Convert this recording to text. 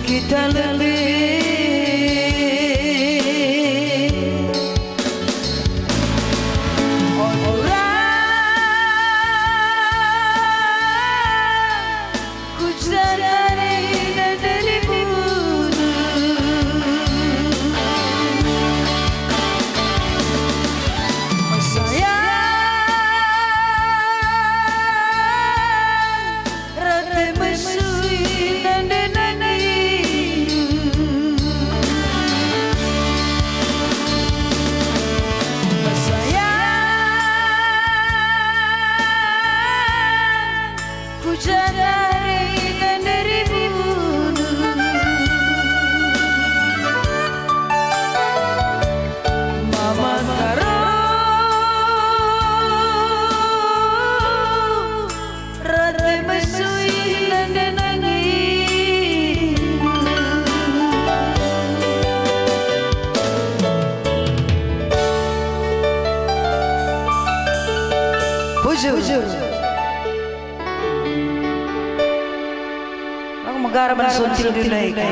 kita lebih orang ku sadari dan dibunuh sayang rata mesui dan dari dan dari bunuh mama karo rata mesui dan nangis bujur Aku magara man suntil dilay ka.